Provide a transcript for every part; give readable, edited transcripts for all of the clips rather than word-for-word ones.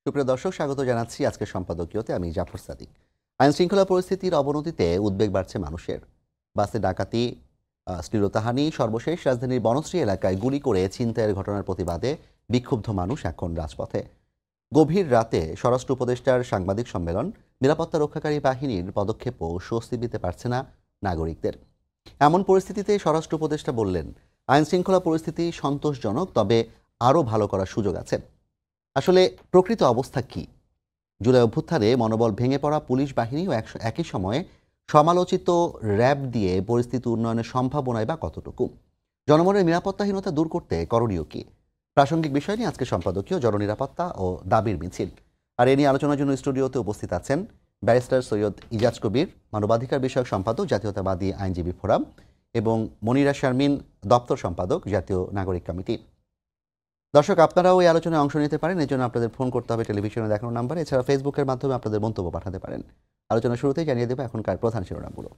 সুপ্রিয় দর্শক, স্বাগত জানাচ্ছি আজকের সম্পাদকীয়তে। আমি জাফর সাদিক। আইন শৃঙ্খলা পরিস্থিতির অবনতিতে উদ্বেগ বাড়ছে মানুষের। বাসে ডাকাতি, শ্লীলতাহানি, সর্বশেষ রাজধানীর বনশ্রী এলাকায় গুলি করে ছিনতাইয়ের ঘটনার প্রতিবাদে বিক্ষুব্ধ মানুষ এখন রাজপথে। গভীর রাতে স্বরাষ্ট্র উপদেষ্টার সাংবাদিক সম্মেলন, নিরাপত্তা রক্ষাকারী বাহিনীর পদক্ষেপও স্বস্তি দিতে পারছে না নাগরিকদের। এমন পরিস্থিতিতে স্বরাষ্ট্র উপদেষ্টা বললেন, আইন শৃঙ্খলা পরিস্থিতি সন্তোষজনক, তবে আরও ভালো করার সুযোগ আছে। আসলে প্রকৃত অবস্থা কি? জুলাই অভ্যুত্থানে মনোবল ভেঙে পড়া পুলিশ বাহিনীও একই সময়ে সমালোচিত র্যাব দিয়ে পরিস্থিতি উন্নয়নের সম্ভাবনায় বা কতটুকু? জনমনের নিরাপত্তাহীনতা দূর করতে করণীয় কি? প্রাসঙ্গিক বিষয় নিয়ে আজকে সম্পাদকীয় জননিরাপত্তা ও দাবির মিছিল। আর এ নিয়ে আলোচনার জন্য স্টুডিওতে উপস্থিত আছেন ব্যারিস্টার সৈয়দ ইজাজ কবির, মানবাধিকার বিষয়ক সম্পাদক, জাতীয়তাবাদী আইনজীবী ফোরাম, এবং মনিরা শারমিন, দপ্তর সম্পাদক, জাতীয় নাগরিক কমিটি। দর্শক, আপনারাও এই আলোচনায় অংশ নিতে পারেন। এর জন্য আপনাদের ফোন করতে হবে টেলিভিশনে দেখানো নাম্বারে। এছাড়া ফেসবুকের মাধ্যমে আপনাদের মন্তব্য পাঠাতে পারেন। আলোচনা শুরুতেই জানিয়ে দেব এখনকার প্রধান শিরোনামগুলো।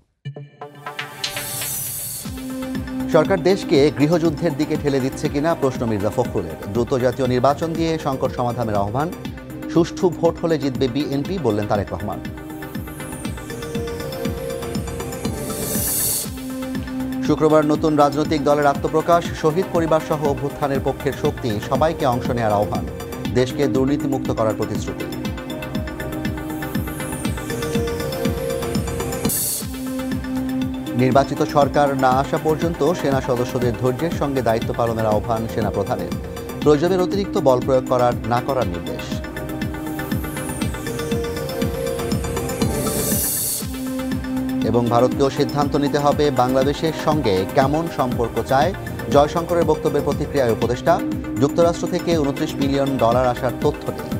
সরকার দেশকে গৃহযুদ্ধের দিকে ঠেলে দিচ্ছে কিনা প্রশ্ন মির্জা ফখরুলের। দ্রুত জাতীয় নির্বাচন দিয়ে সংকট সমাধানের আহ্বান। সুষ্ঠু ভোট হলে জিতবে বিএনপি, বললেন তারেক রহমান। শুক্রবার নতুন রাজনৈতিক দলের আত্মপ্রকাশ। শহীদ পরিবার সহ অভ্যুত্থানের পক্ষের শক্তি, সবাইকে অংশ নেওয়ার আহ্বান। দেশকে দুর্নীতিমুক্ত করার প্রতিশ্রুতি। নির্বাচিত সরকার না আসা পর্যন্ত সেনা সদস্যদের ধৈর্যের সঙ্গে দায়িত্ব পালনের আহ্বান সেনা প্রধানের। প্রয়োজনের অতিরিক্ত বল প্রয়োগ না করার নির্দেশ। এবং ভারতকেও সিদ্ধান্ত নিতে হবে বাংলাদেশের সঙ্গে কেমন সম্পর্ক চায়। জয়শঙ্করের বক্তব্যের প্রতিক্রিয়ায় উপদেষ্টা, যুক্তরাষ্ট্র থেকে $29 বিলিয়ন আসার তথ্য নেই।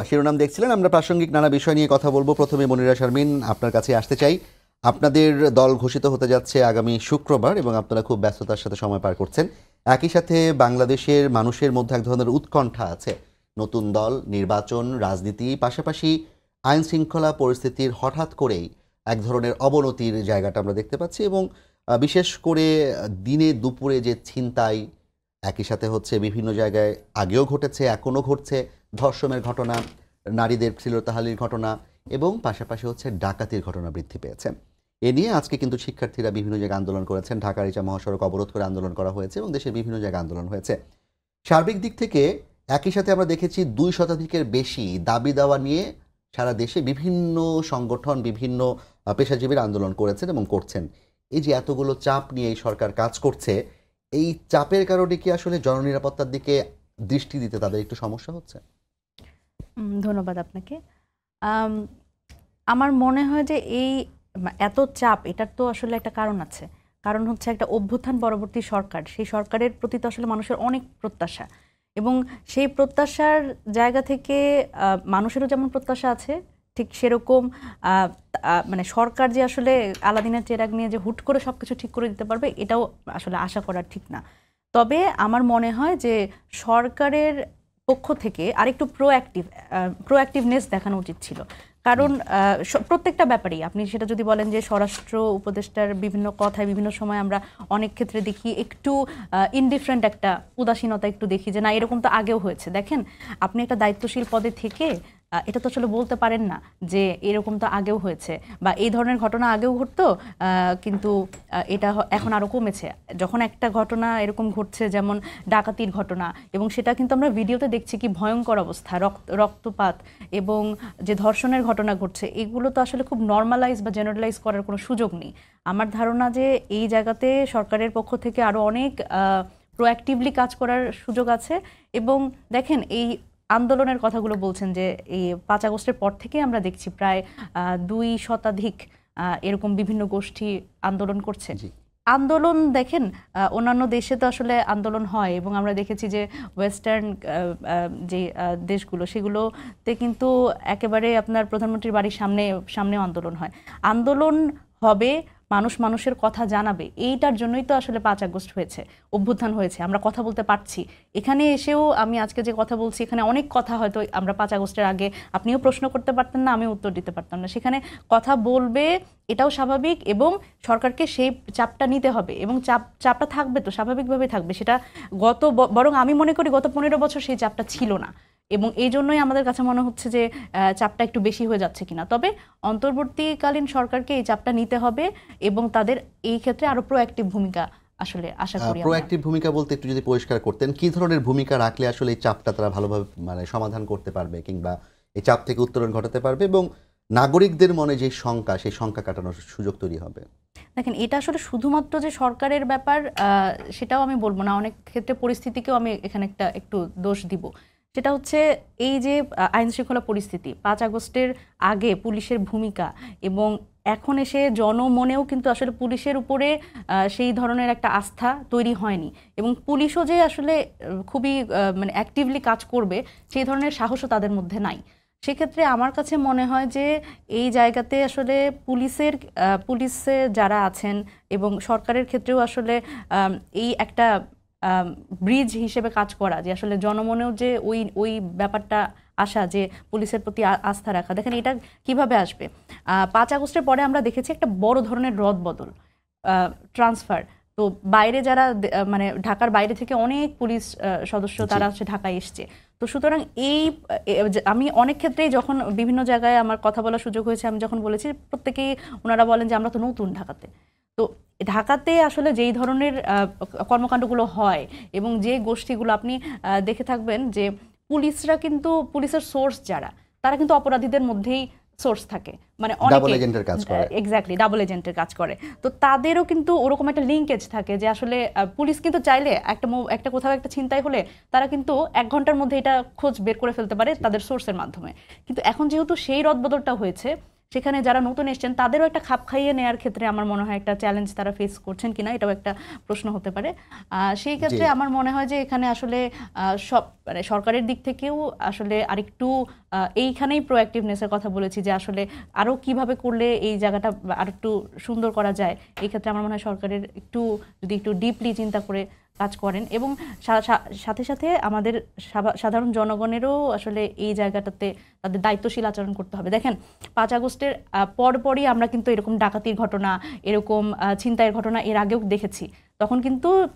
শিরোনাম দেখছিলেন, আমরা প্রাসঙ্গিক নানা বিষয় নিয়ে কথা বলবো। প্রথমে মনিরা শারমিন, আপনার কাছে আসতে চাই। আপনাদের দল ঘোষিত হতে যাচ্ছে আগামী শুক্রবার এবং আপনারা খুব ব্যস্ততার সাথে সময় পার করছেন। একই সাথে বাংলাদেশের মানুষের মধ্যে এক ধরনের উৎকণ্ঠা আছে। নতুন দল, নির্বাচন, রাজনীতি, পাশাপাশি আইন শৃঙ্খলা পরিস্থিতির হঠাৎ করেই এক ধরনের অবনতির জায়গাটা আমরা দেখতে পাচ্ছি। এবং বিশেষ করে দিনে দুপুরে যে ছিনতাই, একই সাথে হচ্ছে বিভিন্ন জায়গায় আগেও ঘটেছে, এখনও ঘটছে ধর্ষণের ঘটনা, নারীদের শ্লীলতাহানির ঘটনা, এবং পাশাপাশি হচ্ছে ডাকাতির ঘটনা বৃদ্ধি পেয়েছে। এ নিয়ে আজকে কিন্তু শিক্ষার্থীরা বিভিন্ন জায়গায় আন্দোলন করেছেন। ঢাকার ইচা মহাসড়ক অবরোধ করে আন্দোলন করা হয়েছে এবং দেশের বিভিন্ন জায়গায় আন্দোলন হয়েছে। সার্বিক দিক থেকে একই সাথে আমরা দেখেছি 2 শতাধিকের বেশি দাবি দাওয়া নিয়ে সারা দেশে বিভিন্ন সংগঠন, বিভিন্ন পেশাজীবীরা আন্দোলন করেছেন এবং করছেন। এই যে এতগুলো চাপ নিয়ে এই সরকার কাজ করছে, এই চাপের কারণে কি আসলে জননিরাপত্তার দিকে দৃষ্টি দিতে তাদের একটু সমস্যা হচ্ছে? ধন্যবাদ আপনাকে। আমার মনে হয় যে এই এত চাপ, এটার তো আসলে একটা কারণ আছে। কারণ হচ্ছে একটা অভ্যুত্থান পরবর্তী সরকার, সেই সরকারের প্রতি তো আসলে মানুষের অনেক প্রত্যাশা, এবং সেই প্রত্যাশার জায়গা থেকে মানুষেরও যেমন প্রত্যাশা আছে, ঠিক সেরকম মানে সরকার যে আসলে আলাদিনের চেরাগ নিয়ে যে হুট করে সব কিছু ঠিক করে দিতে পারবে, এটাও আসলে আশা করা ঠিক না। তবে আমার মনে হয় যে সরকারের পক্ষ থেকে আরেকটু প্রোঅ্যাক্টিভনেস দেখানো উচিত ছিল। কারণ প্রত্যেকটা ব্যাপারেই আপনি সেটা যদি বলেন যে স্বরাষ্ট্র উপদেষ্টার বিভিন্ন কথায় বিভিন্ন সময় আমরা অনেক ক্ষেত্রে দেখি একটু ইনডিফারেন্ট একটা উদাসীনতা একটু দেখি, যে না এরকম তো আগেও হয়েছে। দেখেন, আপনি একটা দায়িত্বশীল পদে থেকে এটা তো আসলে বলতে পারেন না যে এরকম তো আগেও হয়েছে বা এই ধরনের ঘটনা আগেও ঘটতো, কিন্তু এটা এখন আরও কমেছে। যখন একটা ঘটনা এরকম ঘটছে, যেমন ডাকাতির ঘটনা, এবং সেটা কিন্তু আমরা ভিডিওতে দেখছি কি ভয়ঙ্কর অবস্থা, রক্তপাত এবং যে ধর্ষণের ঘটনা ঘটছে, এগুলো তো আসলে খুব নর্মালাইজ বা জেনারেলাইজ করার কোনো সুযোগ নেই। আমার ধারণা যে এই জায়গাতে সরকারের পক্ষ থেকে আরও অনেক প্রোঅ্যাক্টিভলি কাজ করার সুযোগ আছে। এবং দেখেন, এই আন্দোলনের কথাগুলো বলছেন যে এই 5 আগস্টের পর থেকে আমরা দেখছি প্রায় 2 শতাধিক এরকম বিভিন্ন গোষ্ঠী আন্দোলন করছে। আন্দোলন দেখেন, অন্যান্য দেশে তো আসলে আন্দোলন হয়, এবং আমরা দেখেছি যে ওয়েস্টার্ন যে দেশগুলো, সেগুলোতে কিন্তু একেবারে আপনার প্রধানমন্ত্রীর বাড়ির সামনেও আন্দোলন হয়। আন্দোলন হবে, মানুষ মানুষের কথা জানাবে, এইটার জন্যই তো আসলে 5 আগস্ট হয়েছে, অভ্যুত্থান হয়েছে, আমরা কথা বলতে পারছি। এখানে এসেও আমি আজকে যে কথা বলছি, এখানে অনেক কথা হয়তো আমরা 5 আগস্টের আগে আপনিও প্রশ্ন করতে পারতেন না, আমিও উত্তর দিতে পারতাম না। সেখানে কথা বলবে, এটাও স্বাভাবিক, এবং সরকারকে সেই চাপটা নিতে হবে, এবং চাপটা থাকবে তো, স্বাভাবিকভাবেই থাকবে। সেটা বরং আমি মনে করি গত 15 বছর সেই চাপটা ছিল না, এবং এই জন্যই আমাদের কাছে মনে হচ্ছে যে চাপটা একটু বেশি হয়ে যাচ্ছে কিনা। তবে অন্তর্বর্তীকালীন সরকারকে এই চাপটা নিতে হবে, এবং তাদের এই ক্ষেত্রে আরো প্রোঅ্যাক্টিভ ভূমিকা আসলে আশা করি। প্রোঅ্যাক্টিভ ভূমিকা বলতে একটু যদি পরিষ্কার করতেন, কি ধরনের ভূমিকা রাখলে আসলে এই চাপটা তারা ভালোভাবে মানে সমাধান করতে পারবে, কিংবা এই চাপ থেকে উত্তরণ ঘটাতে পারবে, এবং নাগরিকদের মনে যে শঙ্কা, সেই শঙ্কা কাটানোর সুযোগ তৈরি হবে? দেখেন, এটা আসলে শুধুমাত্র যে সরকারের ব্যাপার সেটাও আমি বলবো না, অনেক ক্ষেত্রে পরিস্থিতিকেও আমি এখানে একটু দোষ দিব। সেটা হচ্ছে এই যে আইন শৃঙ্খলা পরিস্থিতি, 5 আগস্টের আগে পুলিশের ভূমিকা, এবং এখন এসে জনমনেও কিন্তু আসলে পুলিশের উপরে সেই ধরনের একটা আস্থা তৈরি হয়নি, এবং পুলিশও যে আসলে খুবই মানে অ্যাক্টিভলি কাজ করবে সেই ধরনের সাহসও তাদের মধ্যে নাই। সেক্ষেত্রে আমার কাছে মনে হয় যে এই জায়গাতে আসলে পুলিশে যারা আছেন এবং সরকারের ক্ষেত্রেও আসলে এই একটা ব্রিজ হিসেবে কাজ করা, যে আসলে জনমনেও যে ওই ব্যাপারটা আসা, যে পুলিশের প্রতি আস্থা রাখা। দেখেন, এটা কিভাবে আসবে? 5 আগস্টের পরে আমরা দেখেছি একটা বড় ধরনের রদবদল, ট্রান্সফার। তো বাইরে যারা মানে ঢাকার বাইরে থেকে অনেক পুলিশ সদস্য তারা হচ্ছে ঢাকায় এসছে। তো সুতরাং আমি অনেক ক্ষেত্রেই যখন বিভিন্ন জায়গায় আমার কথা বলার সুযোগ হয়েছে, আমি যখন বলেছি, প্রত্যেকেই ওনারা বলেন যে আমরা তো নতুন ঢাকাতে। তো ঢাকাতে আসলে যেই ধরনের কর্মকাণ্ডগুলো হয়, এবং যে গোষ্ঠীগুলো আপনি দেখে থাকবেন যে পুলিশের সোর্স যারা, তারা কিন্তু অপরাধীদের মধ্যেই সোর্স থাকে, মানে ডাবল এজেন্টের কাজ করে। এক্স্যাক্টলি, ডাবল এজেন্টের কাজ করে। তো তাদেরও কিন্তু ওরকম একটা লিঙ্কেজ থাকে, যে আসলে পুলিশ কিন্তু চাইলে একটা কোথাও একটা ছিনতাই হলে তারা কিন্তু 1 ঘন্টার মধ্যে এটা খোঁজ বের করে ফেলতে পারে তাদের সোর্সের মাধ্যমে। কিন্তু এখন যেহেতু সেই রদবদলটা হয়েছে, সেখানে যারা নতুন এসছেন তাদেরও একটা খাপ খাইয়ে নেওয়ার ক্ষেত্রে আমার মনে হয় একটা চ্যালেঞ্জ তারা ফেস করছেন কিনা, এটাও একটা প্রশ্ন হতে পারে। সেই ক্ষেত্রে আমার মনে হয় যে এখানে আসলে মানে সরকারের দিক থেকেও আসলে আরেকটু এইখানেই প্রোঅ্যাক্টিভনেসের কথা বলেছি, যে আসলে আরও কিভাবে করলে এই জায়গাটা আরেকটু সুন্দর করা যায়। এই ক্ষেত্রে আমার মনে হয় সরকারের যদি একটু ডিপলি চিন্তা করে কাজ করেন, এবং সাথে সাথে আমাদের সাধারণ জনগণেরও আসলে এই জায়গাটাতে তাদের দায়িত্বশীল আচরণ করতে হবে। দেখেন, 5 আগস্টের পরপরই আমরা কিন্তু এরকম ডাকাতির ঘটনা, এরকম ছিনতাইয়ের ঘটনা এর আগেও দেখেছি।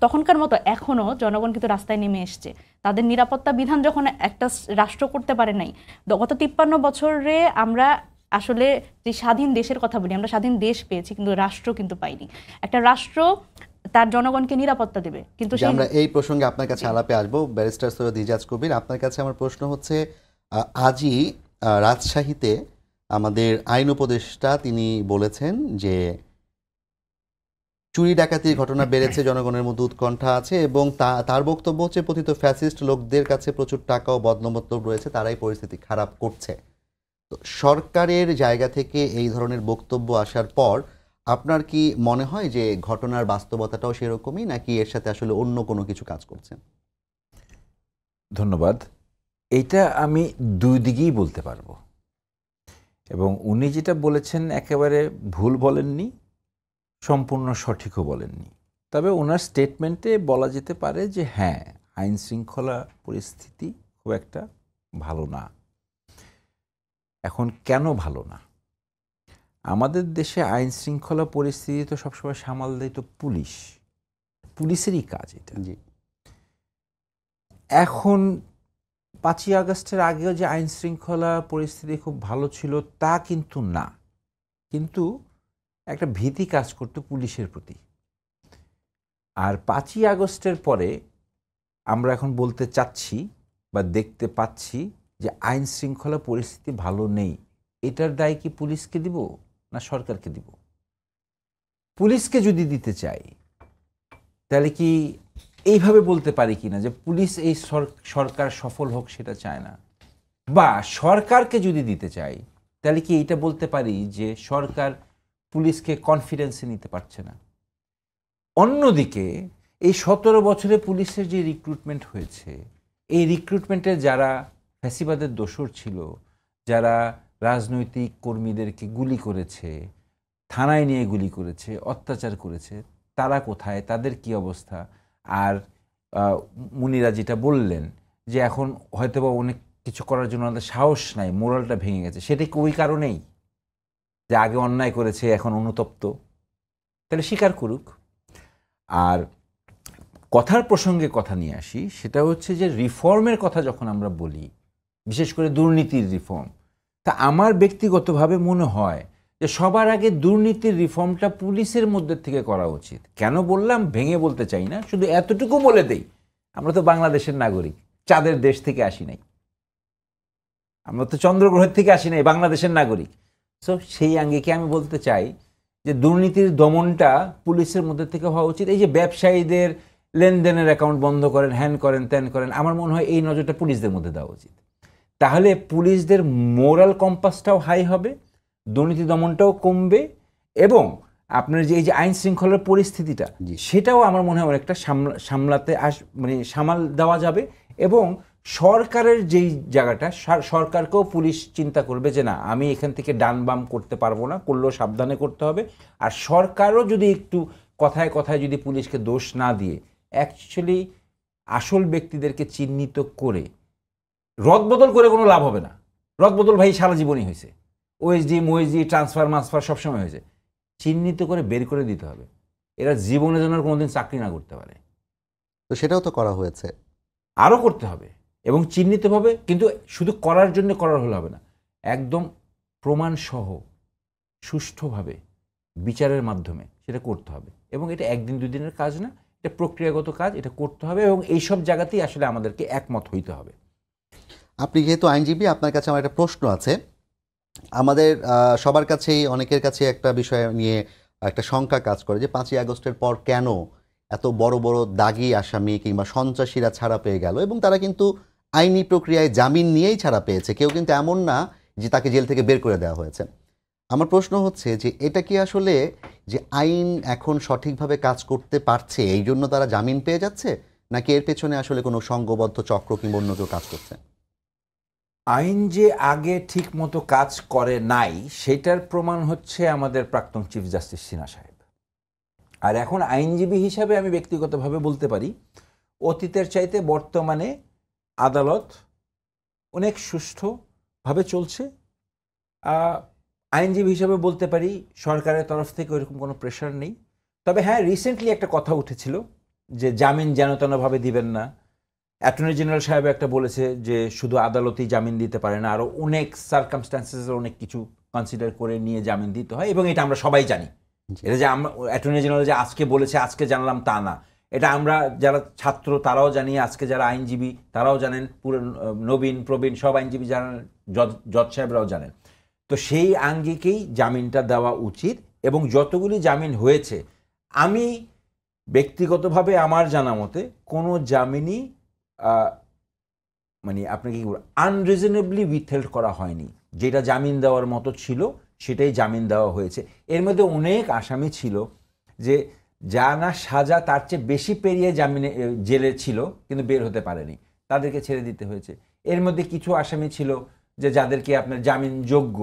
তখনকার মতো এখনও জনগণ কিন্তু রাস্তায় নেমে এসছে। তাদের নিরাপত্তা বিধান যখন একটা রাষ্ট্র করতে পারে নাই, গত 53 বছরে আমরা আসলে যে স্বাধীন দেশের কথা বলি, আমরা স্বাধীন দেশ পেয়েছি কিন্তু রাষ্ট্র কিন্তু পাইনি। একটা রাষ্ট্র তার জনগণকে নিরাপত্তা দেবে, কিন্তু আমরা এই প্রসঙ্গে আপনার কাছে আলাপে আসবো। ব্যারিস্টার সৈয়দ ইজাজ কবির, আপনার কাছে আমার প্রশ্ন হচ্ছে, আজই রাজশাহীতে আমাদের আইন উপদেষ্টা তিনি বলেছেন যে চুরি ডাকাতির ঘটনা বেড়েছে, জনগণের মধ্যে উৎকণ্ঠা আছে, এবং তার বক্তব্য হচ্ছে পতিত ফ্যাসিস্ট লোকদের কাছে প্রচুর টাকা ও বদনমতলব রয়েছে, তারাই পরিস্থিতি খারাপ করছে। তো সরকারের জায়গা থেকে এই ধরনের বক্তব্য আসার পর আপনার কি মনে হয় যে ঘটনার বাস্তবতাটাও সেরকমই, নাকি এর সাথে আসলে অন্য কোনো কিছু কাজ করছে? ধন্যবাদ। এইটা আমি দুই দিকেই বলতে পারবো, এবং উনি যেটা বলেছেন একেবারে ভুল বলেননি, সম্পূর্ণ সঠিকও বলেননি। তবে ওনার স্টেটমেন্টে বলা যেতে পারে যে হ্যাঁ, আইন শৃঙ্খলা পরিস্থিতি খুব একটা ভালো না। এখন কেন ভালো না? আমাদের দেশে আইন শৃঙ্খলা পরিস্থিতি তো সবসময় সামাল দেয় তো পুলিশেরই কাজ এটা। এখন 5ই আগস্টের আগেও যে আইন শৃঙ্খলা পরিস্থিতি খুব ভালো ছিল তা কিন্তু না, কিন্তু একটা ভীতি কাজ করতো পুলিশের প্রতি। আর 5ই আগস্টের পরে আমরা এখন বলতে চাচ্ছি বা দেখতে পাচ্ছি যে আইন শৃঙ্খলা পরিস্থিতি ভালো নেই। এটার দায় কি পুলিশকে দিব না সরকারকে দিব? পুলিশকে যদি দিতে চাই তাহলে কি এইভাবে বলতে পারি কিনা যে পুলিশ এই সরকার সফল হোক সেটা চায় না, বা সরকারকে যদি দিতে চাই তাহলে কি এইটা বলতে পারি যে সরকার পুলিশকে কনফিডেন্সে নিতে পারছে না? অন্যদিকে এই 17 বছরে পুলিশের যে রিক্রুটমেন্ট হয়েছে, এই রিক্রুটমেন্টে যারা ফ্যাসিবাদের দোসর ছিল, যারা রাজনৈতিক কর্মীদেরকে গুলি করেছে, থানায় নিয়ে গুলি করেছে, অত্যাচার করেছে, তারা কোথায়, তাদের কি অবস্থা? আর মুনিরা যেটা বললেন যে এখন হয়তোবা অনেক কিছু করার জন্য আমাদের সাহস নাই, মোরালটা ভেঙে গেছে, সেটা কি ওই কারণেই যে আগে অন্যায় করেছে এখন অনুতপ্ত? তাহলে স্বীকার করুক। আর কথার প্রসঙ্গে কথা নিয়ে আসি, সেটা হচ্ছে যে রিফর্মের কথা যখন আমরা বলি, বিশেষ করে দুর্নীতির রিফর্ম, তা আমার ব্যক্তিগতভাবে মনে হয় যে সবার আগে দুর্নীতির রিফর্মটা পুলিশের মধ্যে থেকে করা উচিত। কেন বললাম, ভেঙে বলতে চাই না, শুধু এতটুকু বলে দেই, আমরা তো বাংলাদেশের নাগরিক, চাঁদের দেশ থেকে আসি নাই, আমরা তো চন্দ্রগ্রহের থেকে আসি নাই, বাংলাদেশের নাগরিক। সো সেই আঙ্গিকে আমি বলতে চাই যে দুর্নীতির দমনটা পুলিশের মধ্যে থেকে হওয়া উচিত। এই যে ব্যবসায়ীদের লেনদেনের অ্যাকাউন্ট বন্ধ করেন, হ্যান করেন, ত্যান করেন, আমার মনে হয় এই নজরটা পুলিশদের মধ্যে দেওয়া উচিত। তাহলে পুলিশদের মোরাল কম্পাসটাও হাই হবে, দুর্নীতি দমনটাও কমবে, এবং আপনার যে এই যে আইন শৃঙ্খলার পরিস্থিতিটা, সেটাও আমার মনে হয় অনেকটা সামলাতে মানে সামাল দেওয়া যাবে। এবং সরকারের যেই জায়গাটা, সরকারকেও পুলিশ চিন্তা করবে যে না, আমি এখান থেকে ডান বাম করতে পারবো না, করলেও সাবধানে করতে হবে। আর সরকারও যদি একটু কথায় কথায় যদি পুলিশকে দোষ না দিয়ে অ্যাকচুয়ালি আসল ব্যক্তিদেরকে চিহ্নিত করে, রদবদল করে কোনো লাভ হবে না। রদবদল ভাই সারা জীবনই হয়েছে, ওএসডি মোএসডি ট্রান্সফার সবসময় হয়েছে। চিহ্নিত করে বের করে দিতে হবে, এরা জীবনে যেন কোনোদিন চাকরি না করতে পারে। তো সেটাও তো করা হয়েছে, আরও করতে হবে এবং চিহ্নিতভাবে, কিন্তু শুধু করার জন্য করার হলে হবে না, একদম প্রমাণসহ সুষ্ঠুভাবে বিচারের মাধ্যমে সেটা করতে হবে। এবং এটা একদিন দুই দিনের কাজ না, এটা প্রক্রিয়াগত কাজ, এটা করতে হবে এবং এইসব জায়গাতেই আসলে আমাদেরকে একমত হইতে হবে। আপনি যেহেতু আইনজীবী, আপনার কাছে আমার একটা প্রশ্ন আছে। আমাদের সবার কাছেই, অনেকের কাছে একটা বিষয় নিয়ে একটা শঙ্কা কাজ করে যে 5ই আগস্টের পর কেন এত বড় বড় দাগী আসামি কিংবা সন্ত্রাসীরা ছাড়া পেয়ে গেল, এবং তারা কিন্তু আইনি প্রক্রিয়ায় জামিন নিয়েই ছাড়া পেয়েছে, কেউ কিন্তু এমন না যে তাকে জেল থেকে বের করে দেওয়া হয়েছে। আমার প্রশ্ন হচ্ছে যে এটা কি আসলে যে আইন এখন সঠিকভাবে কাজ করতে পারছে এই জন্য তারা জামিন পেয়ে যাচ্ছে, নাকি এর পেছনে আসলে কোনো সংঘবদ্ধ চক্র কিংবা অন্য কেউ কাজ করছে? আইন যে আগে ঠিক মতো কাজ করে নাই সেটার প্রমাণ হচ্ছে আমাদের প্রাক্তন চিফ জাস্টিস সিনহা সাহেব। আর এখন আইনজীবী হিসাবে আমি ব্যক্তিগতভাবে বলতে পারি, অতীতের চাইতে বর্তমানে আদালত অনেক সুষ্ঠুভাবে চলছে। আইনজীবী হিসাবে বলতে পারি সরকারের তরফ থেকে ওইরকম কোনো প্রেশার নেই। তবে হ্যাঁ, রিসেন্টলি একটা কথা উঠেছিল যে জামিন যেন তেনভাবে দিবেন না। অ্যাটর্নি জেনারেল সাহেব একটা বলেছে যে শুধু আদালতেই জামিন দিতে পারে না, আরও অনেক সার্কামস্ট্যান্সেসের অনেক কিছু কনসিডার করে নিয়ে জামিন দিতে হয়, এবং এটা আমরা সবাই জানি। এটা যে আমরা অ্যাটর্নি জেনারেল যে আজকে বলেছে আজকে জানলাম তা না, এটা আমরা যারা ছাত্র তারাও জানি, আজকে যারা আইনজীবী তারাও জানেন, পুরো নবীন প্রবীণ সব আইনজীবী জানেন, জজ সাহেবরাও জানেন। তো সেই আঙ্গিকেই জামিনটা দেওয়া উচিত। এবং যতগুলি জামিন হয়েছে, আমি ব্যক্তিগতভাবে আমার জানা মতে কোনো জামিনই মানে আপনাকে কি বলবো, আনরিজনেবলি উইথহেল্ড করা হয়নি। যেটা জামিন দেওয়ার মতো ছিল সেটাই জামিন দেওয়া হয়েছে। এর মধ্যে অনেক আসামি ছিল যে যা না সাজা তার চেয়ে বেশি পেরিয়ে জামিনে জেলে ছিল কিন্তু বের হতে পারেনি, তাদেরকে ছেড়ে দিতে হয়েছে। এর মধ্যে কিছু আসামি ছিল যে যাদেরকে আপনার জামিন যোগ্য,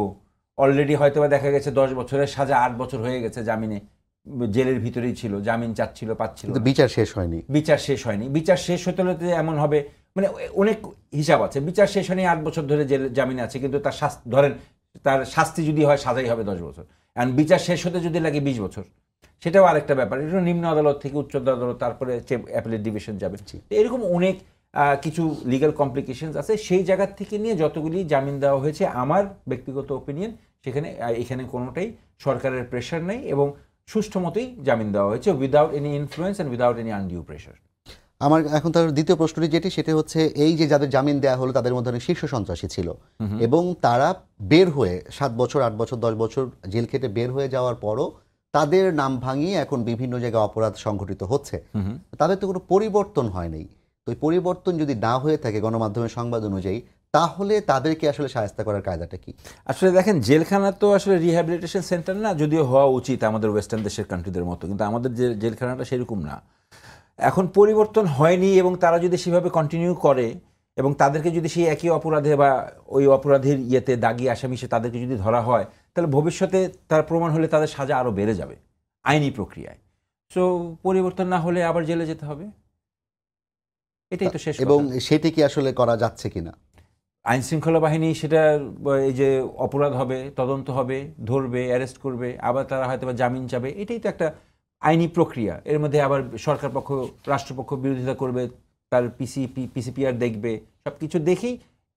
অলরেডি হয়তো বা দেখা গেছে 10 বছরের সাজা 8 বছর হয়ে গেছে, জামিনে জেলের ভিতরেই ছিল, জামিন চাচ্ছিল পাচ্ছিল, বিচার শেষ হয়নি। বিচার শেষ হয়নি। বিচার শেষ হতে হতে এমন হবে, মানে অনেক হিসাব আছে, বিচার শেষ হয়নি 8 বছর ধরে জেলে জামিনে আছে, কিন্তু তার ধরেন তার শাস্তি যদি হয় সাজাই হবে 10 বছর, অ্যান্ড বিচার শেষ হতে যদি লাগে 20 বছর, সেটাও আরেকটা ব্যাপার। এটা নিম্ন আদালত থেকে উচ্চ আদালত, তারপরে অ্যাপিলেট ডিভিশন যাবে। এরকম অনেক কিছু লিগ্যাল কমপ্লিকেশনস আছে। সেই জায়গার থেকে নিয়ে যতগুলি জামিন দেওয়া হয়েছে, আমার ব্যক্তিগত ওপিনিয়ন এখানে কোনোটাই সরকারের প্রেশার নেই এবং সুষ্ঠু মতোই জামিন দেওয়া হয়েছে, without any influence and without any undue pressure. আমার এখন তার দ্বিতীয় প্রশ্নটি যেটি, সেটা হচ্ছে এই যে যাদের জামিন দেওয়া হলো তাদের মধ্যে অনেক শীর্ষ সন্ত্রাসী ছিল, এবং তারা বের হয়ে 7 বছর 8 বছর 10 বছর জেল খেটে বের হয়ে যাওয়ার পরও তাদের নাম ভাঙিয়ে এখন বিভিন্ন জায়গায় অপরাধ সংঘটিত হচ্ছে। তাদের তো কোনো পরিবর্তন হয়নি। তো এই পরিবর্তন যদি না হয়ে থাকে গণমাধ্যমের সংবাদ অনুযায়ী, তাহলে তাদেরকে আসলে শায়েস্তা করার কায়দাটা কি? আসলে দেখেন, জেলখানা তো আসলে রিহ্যাবিলিটেশন সেন্টার না, যদিও হওয়া উচিত আমাদের ওয়েস্টার্ন দেশের কান্ট্রিদের মতো, কিন্তু আমাদের যে জেলখানাটা সেরকম না। এখন পরিবর্তন হয়নি এবং তারা যদি সেভাবে কন্টিনিউ করে এবং তাদেরকে যদি সেই একই অপরাধে বা ওই অপরাধের ইয়েতে দাগি আসামি সে তাদেরকে যদি ধরা হয়, তাহলে ভবিষ্যতে তার প্রমাণ হলে তাদের সাজা আরও বেড়ে যাবে আইনি প্রক্রিয়ায়। সো পরিবর্তন না হলে আবার জেলে যেতে হবে, এটাই তো শেষ এবং কথা। সেটি কি আসলে করা যাচ্ছে কিনা? আইন শৃঙ্খলা বাহিনী সেটা এই যে অপরাধ হবে, তদন্ত হবে, ধরবে, অ্যারেস্ট করবে, আবার তারা হয়তো বা জামিন চাবে, এটাই তো একটা আইনি প্রক্রিয়া। এর মধ্যে আবার সরকার পক্ষ রাষ্ট্রপক্ষ বিরোধিতা করবে, তার পিসিপিআর দেখবে, সব কিছু দেখেই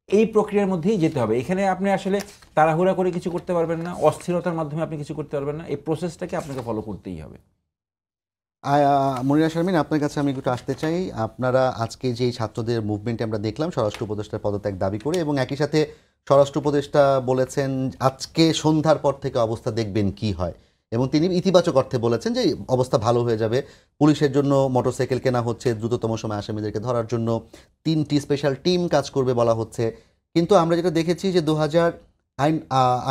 এই প্রক্রিয়ার মধ্যেই যেতে হবে। এখানে আপনি আসলে তাড়াহুড়া করে কিছু করতে পারবেন না, অস্থিরতার মাধ্যমে আপনি কিছু করতে পারবেন না, এই প্রসেসটাকে আপনাকে ফলো করতেই হবে। মনিরা শারমিন, আপনার কাছে আমি একটু আসতে চাই। আপনারা আজকে যে ছাত্রদের মুভমেন্টে আমরা দেখলাম স্বরাষ্ট্র উপদেষ্টার পদত্যাগ দাবি করে, এবং একই সাথে স্বরাষ্ট্র উপদেষ্টা বলেছেন আজকে সন্ধ্যার পর থেকে অবস্থা দেখবেন কি হয়, এবং তিনি ইতিবাচক অর্থে বলেছেন যে অবস্থা ভালো হয়ে যাবে। পুলিশের জন্য মোটরসাইকেল কেনা হচ্ছে, দ্রুততম সময় আসামিদেরকে ধরার জন্য 3টি স্পেশাল টিম কাজ করবে বলা হচ্ছে। কিন্তু আমরা যেটা দেখেছি যে 2000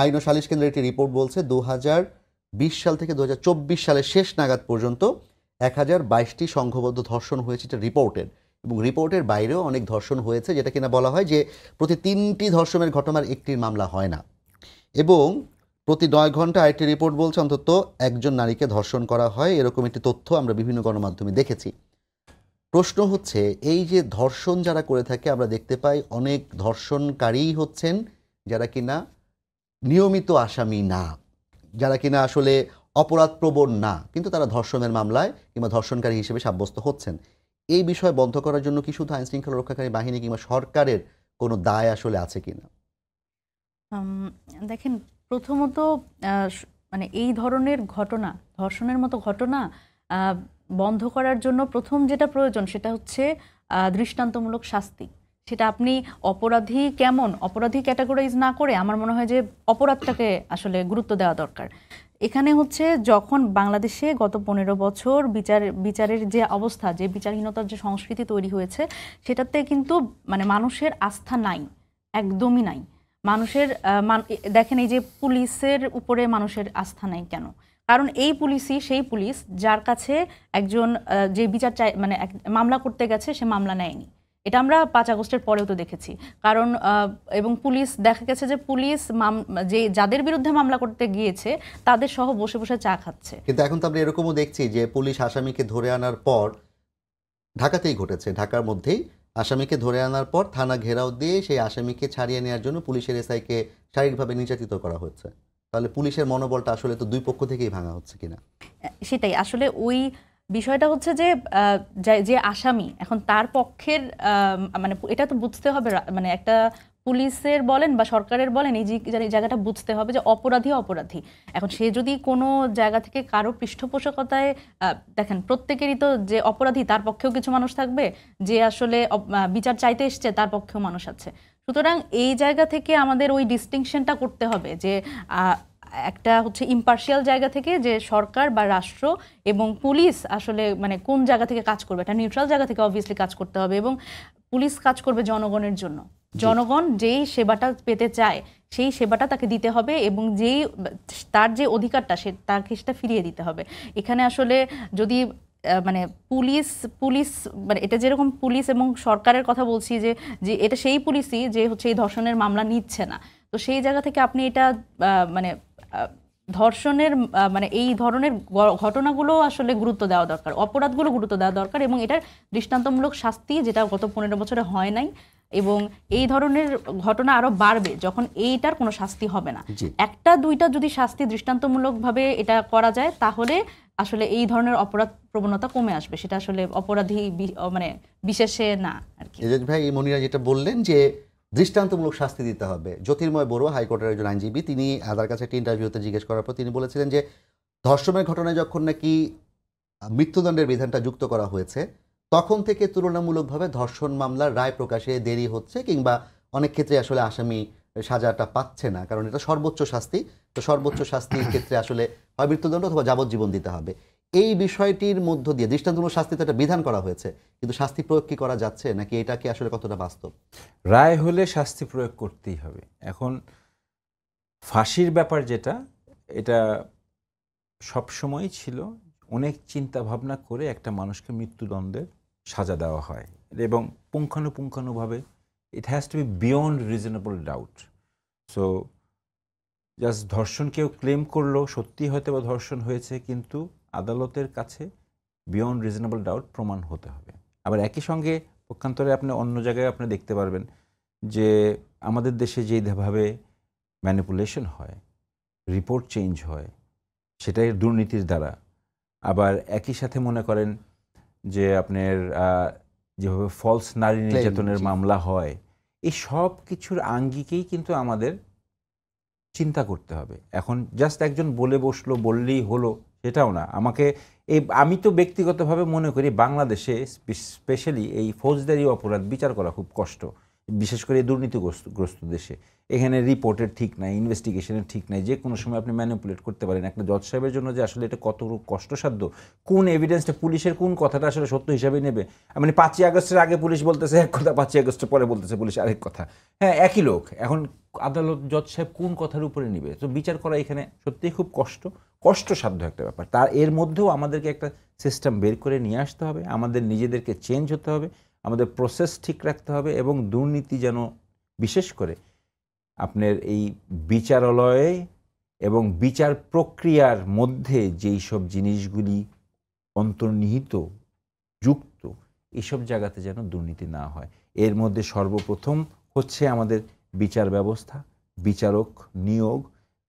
আইন ও সালিশ কেন্দ্রের একটি রিপোর্ট বলছে 2020 সাল থেকে 2024 সালের শেষ নাগাদ পর্যন্ত 1022টি সংঘবদ্ধ ধর্ষণ হয়েছে, এটা রিপোর্টেড, এবং রিপোর্টের বাইরেও অনেক ধর্ষণ হয়েছে, যেটা কিনা বলা হয় যে প্রতি 3টি ধর্ষণের ঘটনার একটির মামলা হয় না, এবং প্রতি 9 ঘন্টা আরেকটি রিপোর্ট বলছে অন্তত একজন নারীকে ধর্ষণ করা হয়। এরকম একটি তথ্য আমরা বিভিন্ন গণমাধ্যমে দেখেছি। প্রশ্ন হচ্ছে, এই যে ধর্ষণ যারা করে থাকে, আমরা দেখতে পাই অনেক ধর্ষণকারীই হচ্ছেন যারা কিনা নিয়মিত আসামি না, যারা কিনা আসলে অপরাধপ্রবণ না, কিন্তু তারা ধর্ষণের মামলায় কিংবা ধর্ষণকারী হিসেবে সাব্যস্ত হচ্ছেন। এই বিষয় বন্ধ করার জন্য কি শুধু আইনশৃঙ্খলা রক্ষাকারী বাহিনী কিংবা সরকারের কোনো দায় আসলে আছে কিনা? দেখেন, প্রথমত মানে এই ধরনের ঘটনা, ধর্ষণের মতো ঘটনা বন্ধ করার জন্য প্রথম যেটা প্রয়োজন সেটা হচ্ছে দৃষ্টান্তমূলক শাস্তি। সেটা আপনি অপরাধী কেমন, অপরাধী ক্যাটাগরাইজ না করে আমার মনে হয় যে অপরাধটাকে আসলে গুরুত্ব দেওয়া দরকার। এখানে হচ্ছে যখন বাংলাদেশে গত 15 বছর বিচারের যে অবস্থা, যে বিচারহীনতার যে সংস্কৃতি তৈরি হয়েছে, সেটাতে কিন্তু মানে মানুষের আস্থা নাই, একদমই নাই মানুষের। দেখেন, এই যে পুলিশের উপরে মানুষের আস্থা নাই কেন? কারণ এই পুলিশই সেই পুলিশ যার কাছে একজন যে বিচার চাই, মানে মামলা করতে গেছে, সে মামলা নেয়নি। এটা আমরা 5 আগস্টের পরেও তো দেখেছি। কারণ এবং পুলিশ, দেখা গেছে যে পুলিশ যে যাদের বিরুদ্ধে মামলা করতে গিয়েছে তাদের সহ বসে বসে চা খাচ্ছে। কিন্তু এখন তো আমরা এরকমও দেখছি যে পুলিশ আসামিকে ধরে আনার পর, ঢাকাতেই ঘটেছে, ঢাকার মধ্যেই আসামিকে ধরে আনার পর থানা ঘেরাও দিয়ে সেই আসামিকে ছাড়িয়ে নেওয়ার জন্য পুলিশের এসআইকে শারীরিকভাবে নির্যাতিত করা হচ্ছে। তাহলে পুলিশের মনোবলটা আসলে তো দুই পক্ষ থেকেই ভাঙা হচ্ছে কিনা? সেটাই আসলে ওই বিষয়টা হচ্ছে যে যে আসামি, এখন তার পক্ষের মানে এটা তো বুঝতে হবে, মানে একটা পুলিশের বলেন বা সরকারের বলেন, এই জায়গাটা বুঝতে হবে যে অপরাধী অপরাধী। এখন সে যদি কোনো জায়গা থেকে কারো পৃষ্ঠপোষকতায়, দেখেন প্রত্যেকেরই তো যে অপরাধী তার পক্ষেও কিছু মানুষ থাকবে, যে আসলে বিচার চাইতে এসছে তার পক্ষেও মানুষ আছে। সুতরাং এই জায়গা থেকে আমাদের ওই ডিস্টিংশনটা করতে হবে যে একটা হচ্ছে ইম্পার্শিয়াল জায়গা থেকে, যে সরকার বা রাষ্ট্র এবং পুলিশ আসলে মানে কোন জায়গা থেকে কাজ করবে, একটা নিউট্রাল জায়গা থেকে অবভিয়াসলি কাজ করতে হবে, এবং পুলিশ কাজ করবে জনগণের জন্য। জনগণ যেই সেবাটা পেতে চায় সেই সেবাটা তাকে দিতে হবে, এবং যেই তার যে অধিকারটা তাকে সেটা ফিরিয়ে দিতে হবে। এখানে আসলে যদি মানে পুলিশ মানে এটা যেরকম পুলিশ এবং সরকারের কথা বলছি, যে এটা সেই পুলিশই যে হচ্ছে এই ধর্ষণের মামলা নিচ্ছে না, তো সেই জায়গা থেকে আপনি এটা মানে ধর্ষণের মানে এই ধরনের ঘটনাগুলো আসলে গুরুত্ব দেওয়া দরকার, অপরাধগুলো গুরুত্ব দেওয়া দরকার, এবং এটার দৃষ্টান্তমূলক শাস্তি যেটা গত 15 বছরে হয় নাই, এবং এই ধরনের ঘটনা আরো বাড়বে যখন এইটার কোনো শাস্তি হবে না। একটা দুইটা যদি শাস্তি দৃষ্টান্তমূলকভাবে এটা করা যায়, তাহলে আসলে এই ধরনের অপরাধ প্রবণতা কমে আসবে। সেটা আসলে অপরাধী মানে বিশেষে না আর কি। এজাজ ভাই, মনিরা যেটা বললেন যে দৃষ্টান্তমূলক শাস্তি দিতে হবে, জ্যোতির্ময় বড়ুয়া হাইকোর্টের একজন আইনজীবী, তিনি তার কাছে একটা ইন্টারভিউতে জিজ্ঞেস করার পর তিনি বলেছিলেন যে ধর্ষণের ঘটনায় যখন নাকি মৃত্যুদণ্ডের বিধানটা যুক্ত করা হয়েছে, তখন থেকে তুলনামূলকভাবে ধর্ষণ মামলার রায় প্রকাশে দেরি হচ্ছে, কিংবা অনেক ক্ষেত্রে আসলে আসামি সাজাটা পাচ্ছে না, কারণ এটা সর্বোচ্চ শাস্তি। তো সর্বোচ্চ শাস্তির ক্ষেত্রে আসলে হয় মৃত্যুদণ্ড অথবা যাবজ্জীবন দিতে হবে। এই বিষয়টির মধ্য দিয়ে দৃষ্টান্তমূলক শাস্তি তো একটা বিধান করা হয়েছে, কিন্তু শাস্তি প্রয়োগ কি করা যাচ্ছে, নাকি এটা কি আসলে কতটা বাস্তব? রায় হলে শাস্তি প্রয়োগ করতেই হবে। এখন ফাঁসির ব্যাপার যেটা, এটা সবসময়ই ছিল, অনেক চিন্তা ভাবনা করে একটা মানুষকে মৃত্যুদণ্ডের সাজা দেওয়া হয়, এবং পুঙ্খানুপুঙ্খানুভাবে it has to be beyond reasonable doubt. So just ধর্ষণ কেউ ক্লেম করলো, সত্যি হয়তো বা ধর্ষণ হয়েছে, কিন্তু আদালতের কাছে বিয়ন্ড রিজনেবল ডাউট প্রমাণ হতে হবে। আবার একই সঙ্গে পক্ষান্তরে আপনি অন্য জায়গায় আপনি দেখতে পারবেন যে আমাদের দেশে যেভাবে ম্যানিপুলেশন হয়, রিপোর্ট চেঞ্জ হয়, সেটাই দুর্নীতির দ্বারা। আবার একই সাথে মনে করেন যে আপনার যেভাবে ফলস নারী নির্যাতনের মামলা হয়, এই সব কিছুর আঙ্গিকেই কিন্তু আমাদের চিন্তা করতে হবে। এখন জাস্ট একজন বলে বসলো, বললেই হলো সেটাও না। আমি তো ব্যক্তিগতভাবে মনে করি বাংলাদেশে স্পেশালি এই ফৌজদারি অপরাধ বিচার করা খুব কষ্ট, বিশেষ করে দুর্নীতিগ্রস্ত দেশে। এখানে রিপোর্টের ঠিক নাই, ইনভেস্টিগেশনের ঠিক নাই, যে কোনো সময় আপনি ম্যানিপুলেট করতে পারেন। একটা জজ সাহেবের জন্য যে আসলে এটা কত কষ্টসাধ্য, কোন এভিডেন্সটা, পুলিশের কোন কথাটা আসলে সত্য হিসাবে নেবে। মানে 5ই আগস্টের আগে পুলিশ বলতেছে এক কথা, 5ই আগস্টের পরে বলতেছে পুলিশ আরেক কথা। হ্যাঁ, একই লোক, এখন আদালত জজ সাহেব কোন কথার উপরে নিবে? তো বিচার করা এখানে সত্যিই খুব কষ্টসাধ্য একটা ব্যাপার। তার এর মধ্যেও আমাদেরকে একটা সিস্টেম বের করে নিয়ে আসতে হবে, আমাদের নিজেদেরকে চেঞ্জ হতে হবে, আমাদের প্রসেস ঠিক রাখতে হবে, এবং দুর্নীতি যেন বিশেষ করে আপনার এই বিচারালয়ে এবং বিচার প্রক্রিয়ার মধ্যে যেই সব জিনিসগুলি অন্তর্নিহিত যুক্ত, এইসব জায়গাতে যেন দুর্নীতি না হয়। এর মধ্যে সর্বপ্রথম হচ্ছে আমাদের বিচার ব্যবস্থা, বিচারক নিয়োগ,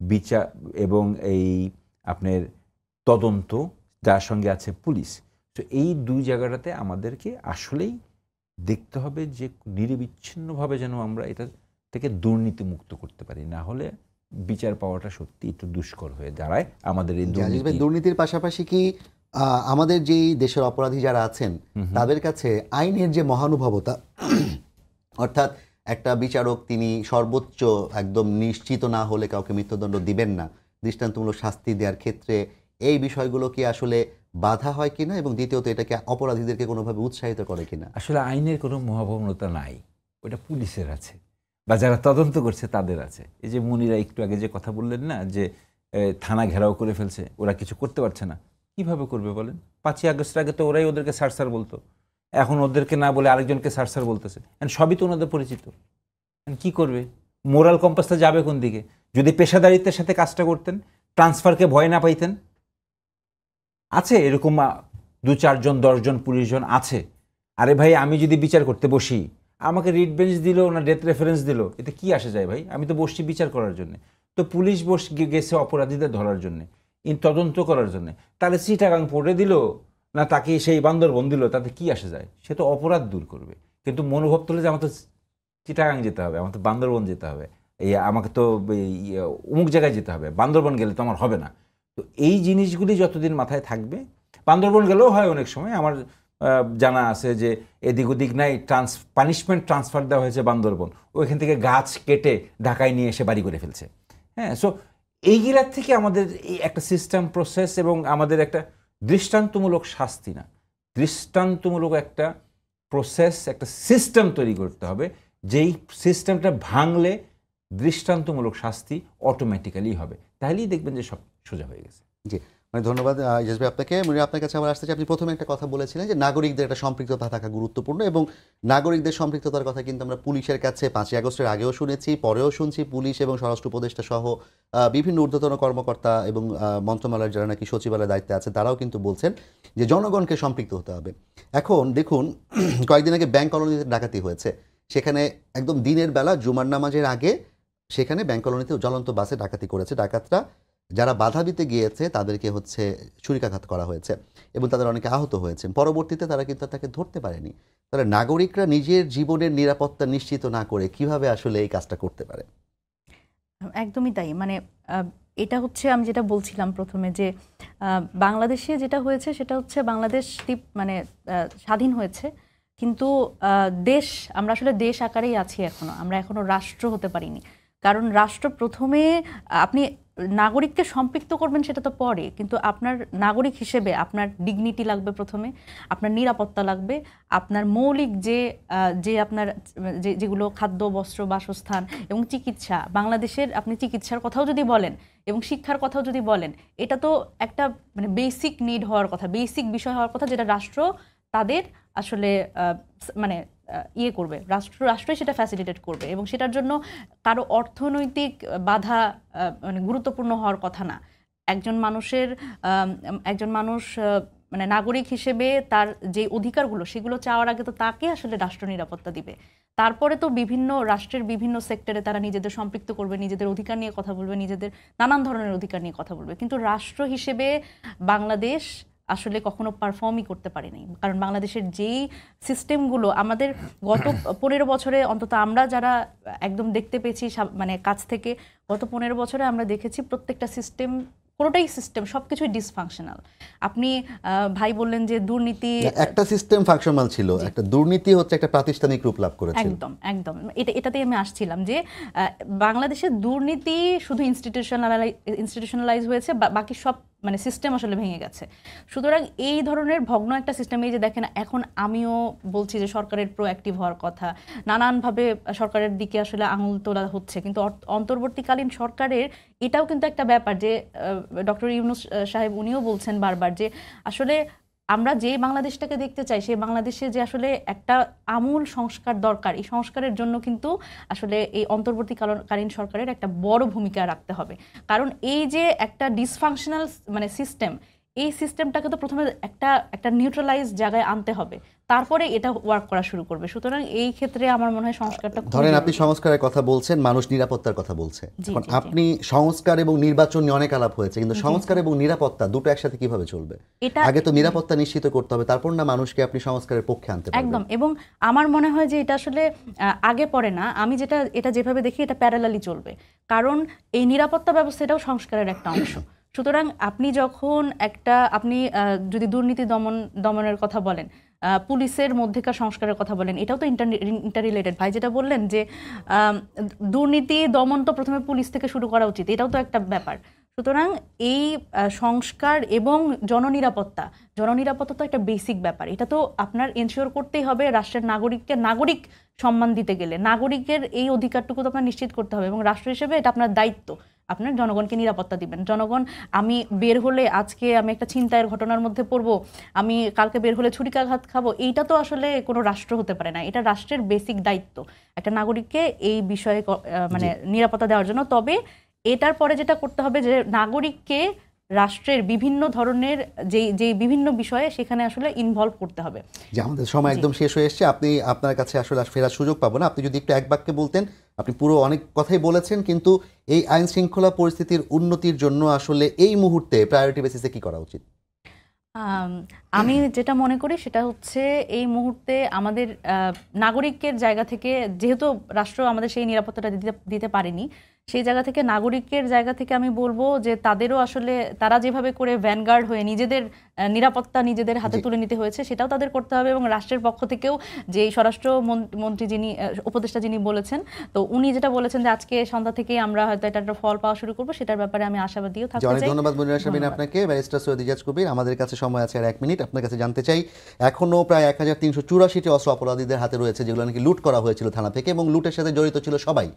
বিচার এবং এই আপনার তদন্ত, যার সঙ্গে আছে পুলিশ। তো এই দুই জায়গাটাতে আমাদেরকে আসলেই দেখতে হবে যে নিরবিচ্ছিন্নভাবে যেন আমরা এটা থেকে দুর্নীতি মুক্ত করতে পারি, না হলে বিচার পাওয়াটা সত্যি একটু দুষ্কর হয়ে দাঁড়ায় আমাদের এই দুর্নীতির পাশাপাশি কি আমাদের যেই দেশের অপরাধী যারা আছেন তাদের কাছে আইনের যে মহানুভবতা, অর্থাৎ একটা বিচারক তিনি সর্বোচ্চ একদম নিশ্চিত না হলে কাউকে মৃত্যুদণ্ড দিবেন না, দৃষ্টান্তমূলক শাস্তি দেওয়ার ক্ষেত্রে এই বিষয়গুলো কি আসলে বাধা হয় কিনা, এবং দ্বিতীয়ত এটাকে অপরাধীদেরকে কোনোভাবে উৎসাহিত করে কিনা? আসলে আইনের কোনো মহাভবনতা নাই, ওটা পুলিশের আছে বা যারা তদন্ত করছে তাদের আছে। এই যে মুনিরা একটু আগে যে কথা বললেন না, যে থানা ঘেরাও করে ফেলছে, ওরা কিছু করতে পারছে না, কিভাবে করবে বলেন? 5ই আগস্টের আগে তো ওরাই ওদেরকে স্যার বলতো, এখন ওদেরকে না বলে আরেকজনকে স্যার বলতেছে, সবই তো ওনাদের পরিচিত। কি করবে? মোরাল কম্পাসটা যাবে কোন দিকে? যদি পেশাদারিত্বের সাথে কাজটা করতেন, ট্রান্সফারকে ভয় না পাইতেন। আছে এরকম 2-4 জন 10 জন পুলিশ জন আছে, আরে ভাই আমি যদি বিচার করতে বসি, আমাকে রিট বেঞ্চ দিল না ডেথ রেফারেন্স দিল, এতে কি আসে যায় ভাই? আমি তো বসছি বিচার করার জন্য। তো পুলিশ গেছে অপরাধীদের ধরার জন্য, তদন্ত করার জন্য, তাহলে চিটাগাং পোর্টে দিল না তাকে সেই বান্দরবন দিল, তাতে কি আসে যায়? সে তো অপরাধ দূর করবে, কিন্তু মনোভাব তুলে যে আমার তো চিটাগাং যেতে হবে, আমার তো বান্দরবন যেতে হবে, আমাকে তো অমুক জায়গায় যেতে হবে, বান্দরবন গেলে তো আমার হবে না। তো এই জিনিসগুলি যতদিন মাথায় থাকবে, বান্দরবন গেলেও হয় অনেক সময়, আমার জানা আছে যে এদিক ওদিক নাই, পানিশমেন্ট ট্রান্সফার দেওয়া হয়েছে বান্দরবন, ওইখান থেকে গাছ কেটে ঢাকায় নিয়ে এসে বাড়ি করে ফেলছে। হ্যাঁ, সো এইগুলার থেকে আমাদের এই একটা সিস্টেম প্রসেস এবং আমাদের একটা দৃষ্টান্তমূলক শাস্তি না, দৃষ্টান্তমূলক একটা প্রসেস, একটা সিস্টেম তৈরি করতে হবে, যেই সিস্টেমটা ভাঙলে দৃষ্টান্তমূলক শাস্তি অটোমেটিক্যালি হবে, তাহলেই দেখবেন যে সব সোজা হয়ে গেছে। জি, মানে ধন্যবাদ ইজাজ ভাই আপনাকে। মুনির, আপনার কাছে আবার আসতে চাই, আপনি প্রথমে একটা কথা বলেছিলেন যে নাগরিকদের একটা সম্পৃক্ততা থাকা গুরুত্বপূর্ণ, এবং নাগরিকদের সম্পৃক্ততার কথা কিন্তু আমরা পুলিশের কাছে 5ই আগস্টের আগেও শুনেছি, পরেও শুনছি। পুলিশ এবং স্বরাষ্ট্র উপদেষ্টা সহ বিভিন্ন ঊর্ধ্বতন কর্মকর্তা এবং মন্ত্রণালয়ের যারা নাকি সচিবালয়ের দায়িত্বে আছে তারাও কিন্তু বলছেন যে জনগণকে সম্পৃক্ত হতে হবে। এখন দেখুন, কয়েকদিন আগে ব্যাংক কলোনিতে ডাকাতি হয়েছে, সেখানে একদম দিনের বেলা জুমার নামাজের আগে সেখানে ব্যাংক কলোনিতে জ্বলন্ত বাসে ডাকাতি করেছে। ডাকাতরা যারা বাধা দিতে গিয়েছে তাদেরকে ছুরিকাঘাত করা হয়েছে এবং তাদের অনেকে আহত হয়েছে। পরবর্তীতে তারা কিন্তু তাকে ধরতে পারেনি। তাহলে নাগরিকরা নিজের জীবনের নিরাপত্তা নিশ্চিত না করে কিভাবে আসলে এই কাজটা করতে পারে? একদমই তাই। মানে এটা হচ্ছে আমি যেটা বলছিলাম প্রথমে, যে বাংলাদেশে যেটা হয়েছে সেটা হচ্ছে বাংলাদেশ মানে স্বাধীন হয়েছে, কিন্তু আমরা আসলে দেশ আকারেই আছি এখনো, আমরা এখনো রাষ্ট্র হতে পারিনি। কারণ রাষ্ট্র প্রথমে আপনি নাগরিককে সম্পৃক্ত করবেন সেটা তো পরে, কিন্তু আপনার নাগরিক হিসেবে আপনার ডিগনিটি লাগবে প্রথমে, আপনার নিরাপত্তা লাগবে, আপনার মৌলিক যে আপনার যেগুলো খাদ্য, বস্ত্র, বাসস্থান এবং চিকিৎসা, বাংলাদেশের আপনি চিকিৎসার কথাও যদি বলেন এবং শিক্ষার কথাও যদি বলেন, এটা তো একটা মানে বেসিক নিড হওয়ার কথা, বেসিক বিষয় হওয়ার কথা, যেটা রাষ্ট্র তাদের আসলে মানে ইয়ে করবে, রাষ্ট্রই সেটা ফ্যাসিলিটেট করবে, এবং সেটার জন্য কারো অর্থনৈতিক বাধা মানে গুরুত্বপূর্ণ হওয়ার কথা না। একজন মানুষ মানে নাগরিক হিসেবে তার যে অধিকারগুলো সেগুলো চাওয়ার আগে তো তাকে আসলে রাষ্ট্র নিরাপত্তা দিবে। তারপরে তো রাষ্ট্রের বিভিন্ন সেক্টরে তারা নিজেদের সম্পৃক্ত করবে, নিজেদের অধিকার নিয়ে কথা বলবে, নিজেদের নানান ধরনের অধিকার নিয়ে কথা বলবে। কিন্তু রাষ্ট্র হিসেবে বাংলাদেশ আসলে কখনো পারফর্মই করতে পারেনি, কারণ বাংলাদেশের যেই সিস্টেমগুলো আমাদের গত 15 বছরে অন্তত আমরা যারা একদম দেখতে পেয়েছি মানে কাছ থেকে, গত 15 বছরে আমরা দেখেছি প্রত্যেকটা সিস্টেম, কোনোটাই সিস্টেম সবকিছুই ডিসফাংশনাল। আপনি ভাই বললেন যে দুর্নীতি, একটা সিস্টেম ফাংশনাল ছিল, একটা দুর্নীতি হচ্ছে একটা প্রাতিষ্ঠানিক রূপ লাভ করেছে। একদম একদম এটাতেই আমি আসছিলাম যে বাংলাদেশের দুর্নীতি শুধু ইনস্টিটিউশনালাইজ হয়েছে, বাকি সব মানে সিস্টেম আসলে ভেঙে গেছে। সুতরাং এই ধরনের ভগ্ন একটা সিস্টেম, এই যে দেখেন এখন আমিও বলছি যে সরকারের প্রোঅ্যাক্টিভ হওয়ার কথা, নানানভাবে সরকারের দিকে আসলে আঙুল তোলা হচ্ছে, কিন্তু অন্তর্বর্তীকালীন সরকারের এটাও কিন্তু একটা ব্যাপার যে ডক্টর ইউনূস সাহেব উনিও বলছেন বারবার যে আসলে আমরা যে বাংলাদেশটাকে দেখতে চাই সেই বাংলাদেশে যে আসলে একটা আমূল সংস্কার দরকার, এই সংস্কারের জন্য কিন্তু আসলে এই অন্তর্বর্তীকালীন সরকারের একটা বড় ভূমিকা রাখতে হবে। কারণ এই যে একটা ডিসফাংশনাল মানে সিস্টেম, এই সিস্টেমটাকে তো প্রথমে একটা নিউট্রালাইজ জায়গায় আনতে হবে, তারপরে এটা ওয়ার্ক করা শুরু করবে। সুতরাং এই ক্ষেত্রে আমার মনে হয় সংস্কারটা, ধরেন আপনি সংস্কারের কথা বলছেন, মানুষ নিরাপত্তার কথা বলছে, এখন আপনি সংস্কার এবং নির্বাচন নিয়ে অনেক আলাপ হয়েছে, কিন্তু সংস্কার এবং নিরাপত্তা দুটো একসাথে কিভাবে চলবে? আগে তো নিরাপত্তা নিশ্চিত করতে হবে, তারপর না মানুষকে আপনি সংস্কারের পক্ষে আনতে পারবেন। একদম। এবং আমার মনে হয় যে এটা আসলে আগে পরে না, আমি এটা যেভাবে দেখি এটা প্যারালালি চলবে, কারণ এই নিরাপত্তা ব্যবস্থা এটাও সংস্কারের একটা অংশ। সুতরাং আপনি যখন আপনি যদি দুর্নীতি দমনের কথা বলেন, পুলিশের মধ্যেকার সংস্কারের কথা বলেন, এটাও তো ইন্টাররিলেটেড। ভাই যেটা বললেন যে দুর্নীতি দমন তো প্রথমে পুলিশ থেকে শুরু করা উচিত, এটাও তো একটা ব্যাপার। সুতরাং এই সংস্কার এবং জননিরাপত্তা তো একটা বেসিক ব্যাপার। এটা তো আপনার এনশিওর করতেই হবে রাষ্ট্রের নাগরিক সম্মান দিতে গেলে নাগরিকের এই অধিকারটুকু তো আপনার নিশ্চিত করতে হবে, এবং রাষ্ট্র হিসেবে এটা আপনার দায়িত্ব, আপনার জনগণকে নিরাপত্তা দিবেন। জনগণ, আমি বের হলে আজকে আমি একটা ছিনতাইয়ের ঘটনার মধ্যে পড়বো, আমি কালকে বের হলে ছুরিকাঘাত খাবো, এইটা তো আসলে কোনো রাষ্ট্র হতে পারে না। এটা রাষ্ট্রের বেসিক দায়িত্ব একটা নাগরিককে এই বিষয়ে মানে নিরাপত্তা দেওয়ার জন্য। তবে এটার পরে যেটা করতে হবে যে নাগরিককে রাষ্ট্রের বিভিন্ন ধরনের যে বিভিন্ন বিষয়ে সেখানে আসলে ইনভলভ করতে হবে। যে আমাদের সময় একদম শেষ হয়ে এসেছে, আপনার কাছে আসলে ফেরার সুযোগ পাবো না, আপনি যদি একটু এক বাক্যে বলতেন, আপনি পুরো অনেক কথাই বলেছেন, কিন্তু এই আইন শৃঙ্খলা পরিস্থিতির উন্নতির জন্য আসলে এই মুহূর্তে প্রায়োরিটি বেসিসে কি করা উচিত? আমি যেটা মনে করি সেটা হচ্ছে এই মুহূর্তে আমাদের নাগরিকের জায়গা থেকে, যেহেতু রাষ্ট্র আমাদের সেই নিরাপত্তাটা দিতে পারেনি, সেই জায়গা থেকে নাগরিকের জায়গা থেকে আমি বলবো যে তাদেরও আসলে তারা যেভাবে করে ভ্যানগার্ড হয়ে নিজেদের নিরাপত্তা নিজেদের হাতে তুলে নিতে হয়েছে সেটাও তাদের করতে হবে। এবং রাষ্ট্রের পক্ষ থেকেও যে স্বরাষ্ট্র মন্ত্রী উপদেষ্টা যিনি বলেছেন, তো উনি যেটা বলেছেন যে আজকে সন্ধ্যা থেকে আমরা হয়তো এটা একটা ফল পাওয়া শুরু করবো, সেটার ব্যাপারে আমি আশাবাদীও থাকতে চাই। অনেক ধন্যবাদ মনিরা শাবিন আপনাকে। ব্যারিস্টার সৈয়দ ইজাজ কবির, আমাদের কাছে সময় আছে আর 1 মিনিট, আপনার কাছে জানতে চাই, এখনো প্রায় 1384টি অস্ত্র অপরাধীদের হাতে রয়েছে যেগুলো নাকি লুট করা হয়েছিল থানা থেকে, এবং লুটের সাথে জড়িত ছিল সবাই,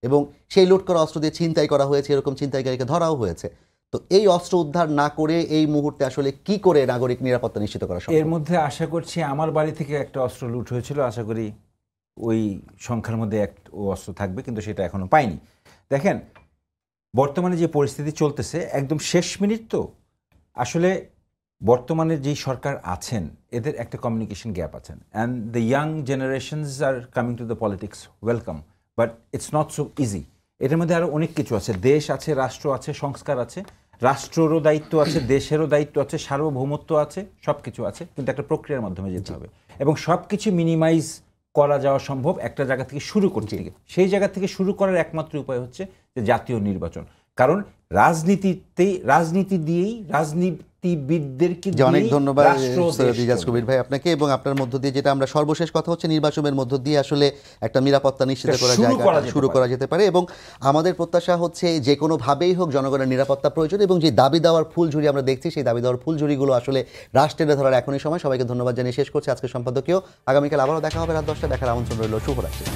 এবং সেই লুট করা অস্ত্র দিয়ে ছিনতাই করা হয়েছে, এরকম ছিনতাইকারীকে ধরাও হয়েছে। তো এই অস্ত্র উদ্ধার না করে এই মুহূর্তে আসলে কি করে নাগরিক নিরাপত্তা নিশ্চিত করা সম্ভব? এর মধ্যে আশা করছি আমার বাড়ি থেকে একটা অস্ত্র লুট হয়েছিল, আশা করি ওই সংখ্যার মধ্যে ও অস্ত্র থাকবে, কিন্তু সেটা এখনো পাইনি। দেখেন বর্তমানে যে পরিস্থিতি চলতেছে একদম শেষ মিনিট, তো আসলে বর্তমানে যেই সরকার আছেন এদের একটা কমিউনিকেশন গ্যাপ আছেন, and the young generations are coming to the politics, welcome, but it's not so easy. এটার মধ্যে আরও অনেক কিছু আছে, দেশ আছে, রাষ্ট্র আছে, সংস্কার আছে, রাষ্ট্রেরও দায়িত্ব আছে, দেশেরও দায়িত্ব আছে, সার্বভৌমত্ব আছে, সব কিছু আছে, কিন্তু একটা প্রক্রিয়ার মাধ্যমে যেতে হবে, এবং সব কিছু মিনিমাইজ করা যাওয়া সম্ভব একটা জায়গা থেকে শুরু করতে গিয়ে। সেই জায়গা থেকে শুরু করার একমাত্র উপায় হচ্ছে যে জাতীয় নির্বাচন, কারণ রাজনীতি দিয়েই রাজনীতিবিদদেরকে। অনেক ধন্যবাদ সৈয়দ ইজাজ কবির ভাই আপনাকে, এবং আপনার মধ্য দিয়ে যেটা আমরা সর্বশেষ কথা হচ্ছে নির্বাচনের মধ্য দিয়ে আসলে একটা নিরাপত্তা নিশ্চিত করা জায়গা শুরু করা যেতে পারে, এবং আমাদের প্রত্যাশা হচ্ছে যে কোনোভাবেই হোক জনগণের নিরাপত্তা প্রয়োজন, এবং যে দাবি দেওয়ার ফুলঝুরি আমরা দেখছি সেই দাবি দেওয়ার ফুলঝুরিগুলো আসলে রাষ্ট্রের ধরার এখনই সময়। সবাইকে ধন্যবাদ জানিয়ে শেষ করছি আজকের সম্পাদকীয়। আগামীকাল আবারও দেখা হবে রাত 10টায়, দেখার আমন্ত্রণ রইল। শুভরাত্রি।